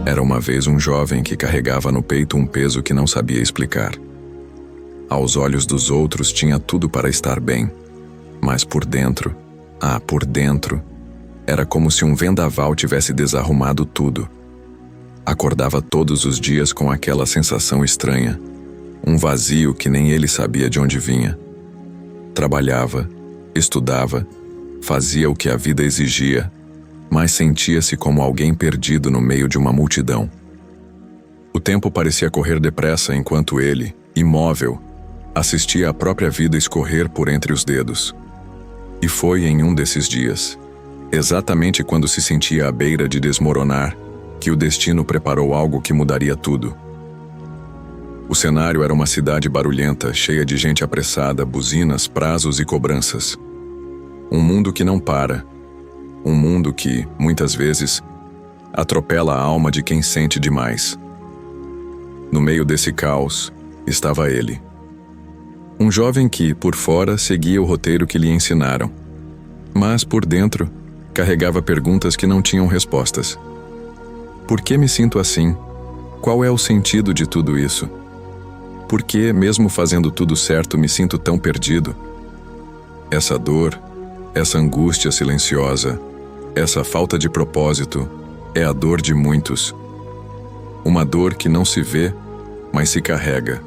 Era uma vez um jovem que carregava no peito um peso que não sabia explicar. Aos olhos dos outros tinha tudo para estar bem, mas por dentro, era como se um vendaval tivesse desarrumado tudo. Acordava todos os dias com aquela sensação estranha, um vazio que nem ele sabia de onde vinha. Trabalhava, estudava, fazia o que a vida exigia, mas sentia-se como alguém perdido no meio de uma multidão. O tempo parecia correr depressa enquanto ele, imóvel, assistia a própria vida escorrer por entre os dedos. E foi em um desses dias, exatamente quando se sentia à beira de desmoronar, que o destino preparou algo que mudaria tudo. O cenário era uma cidade barulhenta, cheia de gente apressada, buzinas, prazos e cobranças. Um mundo que não para. Um mundo que, muitas vezes, atropela a alma de quem sente demais. No meio desse caos, estava ele. Um jovem que, por fora, seguia o roteiro que lhe ensinaram. Mas, por dentro, carregava perguntas que não tinham respostas. Por que me sinto assim? Qual é o sentido de tudo isso? Por que, mesmo fazendo tudo certo, me sinto tão perdido? Essa dor, essa angústia silenciosa, essa falta de propósito, é a dor de muitos. Uma dor que não se vê, mas se carrega.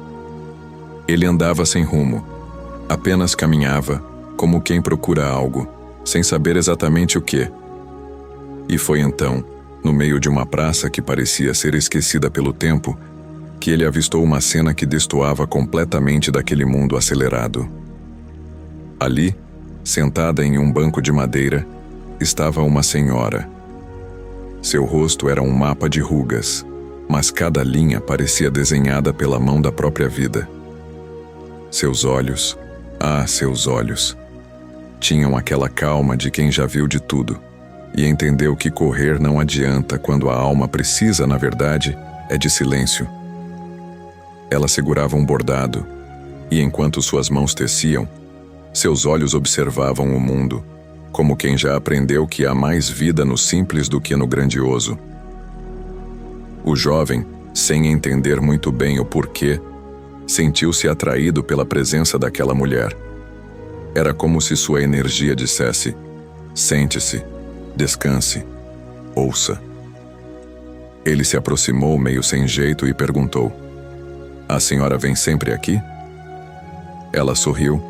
Ele andava sem rumo, apenas caminhava, como quem procura algo, sem saber exatamente o que. E foi então, no meio de uma praça que parecia ser esquecida pelo tempo, que ele avistou uma cena que destoava completamente daquele mundo acelerado. Ali, sentada em um banco de madeira, estava uma senhora. Seu rosto era um mapa de rugas, mas cada linha parecia desenhada pela mão da própria vida. Seus olhos, seus olhos, tinham aquela calma de quem já viu de tudo e entendeu que correr não adianta quando a alma precisa, na verdade, é de silêncio. Ela segurava um bordado, e enquanto suas mãos teciam, seus olhos observavam o mundo, como quem já aprendeu que há mais vida no simples do que no grandioso. O jovem, sem entender muito bem o porquê, sentiu-se atraído pela presença daquela mulher. Era como se sua energia dissesse: sente-se, descanse, ouça. Ele se aproximou meio sem jeito e perguntou: a senhora vem sempre aqui? Ela sorriu,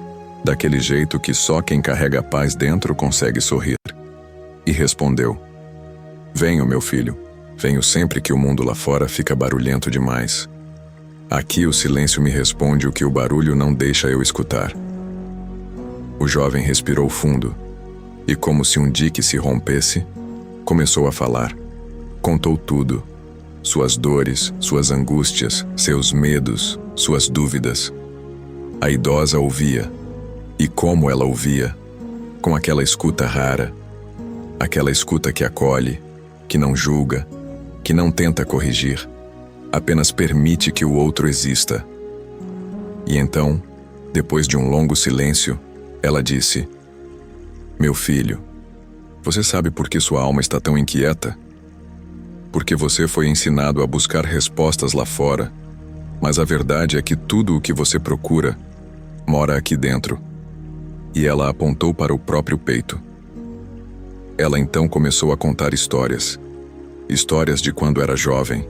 daquele jeito que só quem carrega paz dentro consegue sorrir, e respondeu: venho, meu filho, venho sempre que o mundo lá fora fica barulhento demais. Aqui o silêncio me responde o que o barulho não deixa eu escutar. O jovem respirou fundo, e como se um dique se rompesse, começou a falar. Contou tudo. Suas dores, suas angústias, seus medos, suas dúvidas. A idosa ouvia, e como ela ouvia, com aquela escuta rara, aquela escuta que acolhe, que não julga, que não tenta corrigir, apenas permite que o outro exista. E então, depois de um longo silêncio, ela disse: meu filho, você sabe por que sua alma está tão inquieta? Porque você foi ensinado a buscar respostas lá fora, mas a verdade é que tudo o que você procura mora aqui dentro. E ela apontou para o próprio peito. Ela então começou a contar histórias. Histórias de quando era jovem,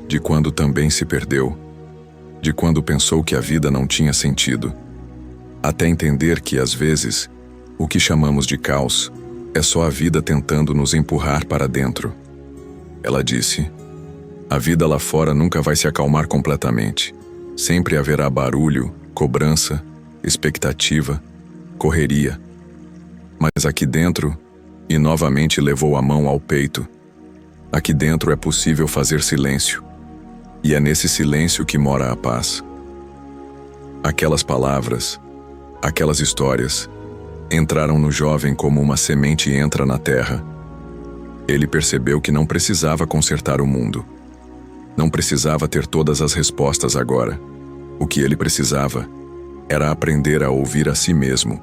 de quando também se perdeu, de quando pensou que a vida não tinha sentido, até entender que, às vezes, o que chamamos de caos é só a vida tentando nos empurrar para dentro. Ela disse: a vida lá fora nunca vai se acalmar completamente. Sempre haverá barulho, cobrança, expectativa, correria. Mas aqui dentro, e novamente levou a mão ao peito, aqui dentro é possível fazer silêncio. E é nesse silêncio que mora a paz. Aquelas palavras, aquelas histórias, entraram no jovem como uma semente entra na terra. Ele percebeu que não precisava consertar o mundo. Não precisava ter todas as respostas agora. O que ele precisava era aprender a ouvir a si mesmo.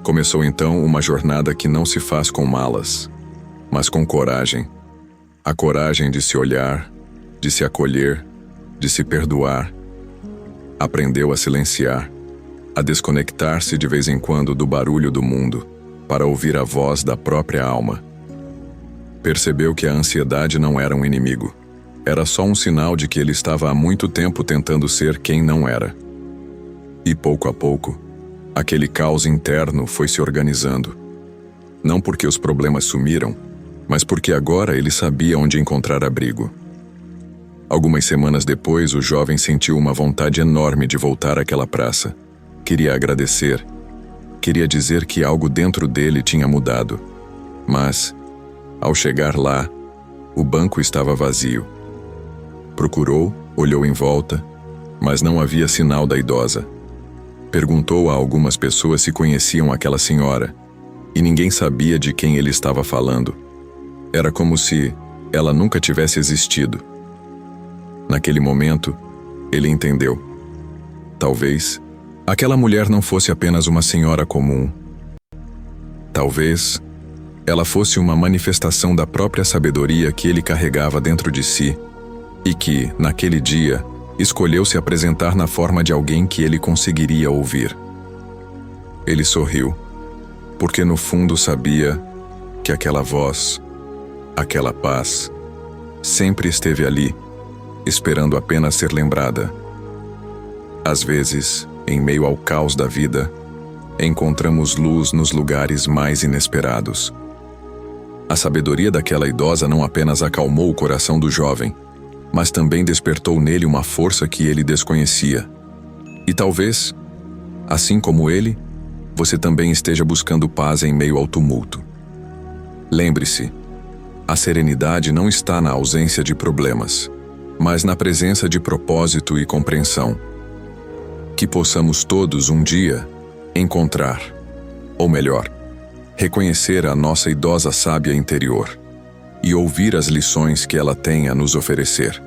Começou então uma jornada que não se faz com malas, mas com coragem. A coragem de se olhar, de se acolher, de se perdoar. Aprendeu a silenciar, a desconectar-se de vez em quando do barulho do mundo, para ouvir a voz da própria alma. Percebeu que a ansiedade não era um inimigo. Era só um sinal de que ele estava há muito tempo tentando ser quem não era. E pouco a pouco, aquele caos interno foi se organizando. Não porque os problemas sumiram, mas porque agora ele sabia onde encontrar abrigo. Algumas semanas depois, o jovem sentiu uma vontade enorme de voltar àquela praça. Queria agradecer. Queria dizer que algo dentro dele tinha mudado. Mas, ao chegar lá, o banco estava vazio. Procurou, olhou em volta, mas não havia sinal da idosa. Perguntou a algumas pessoas se conheciam aquela senhora, e ninguém sabia de quem ele estava falando. Era como se ela nunca tivesse existido. Naquele momento, ele entendeu. Talvez aquela mulher não fosse apenas uma senhora comum. Talvez ela fosse uma manifestação da própria sabedoria que ele carregava dentro de si e que, naquele dia, escolheu se apresentar na forma de alguém que ele conseguiria ouvir. Ele sorriu, porque no fundo sabia que aquela voz, aquela paz, sempre esteve ali, esperando apenas ser lembrada. Às vezes, em meio ao caos da vida, encontramos luz nos lugares mais inesperados. A sabedoria daquela idosa não apenas acalmou o coração do jovem, mas também despertou nele uma força que ele desconhecia. E talvez, assim como ele, você também esteja buscando paz em meio ao tumulto. Lembre-se, a serenidade não está na ausência de problemas, mas na presença de propósito e compreensão. Que possamos todos um dia encontrar, ou melhor, reconhecer a nossa idosa sábia interior e ouvir as lições que ela tem a nos oferecer.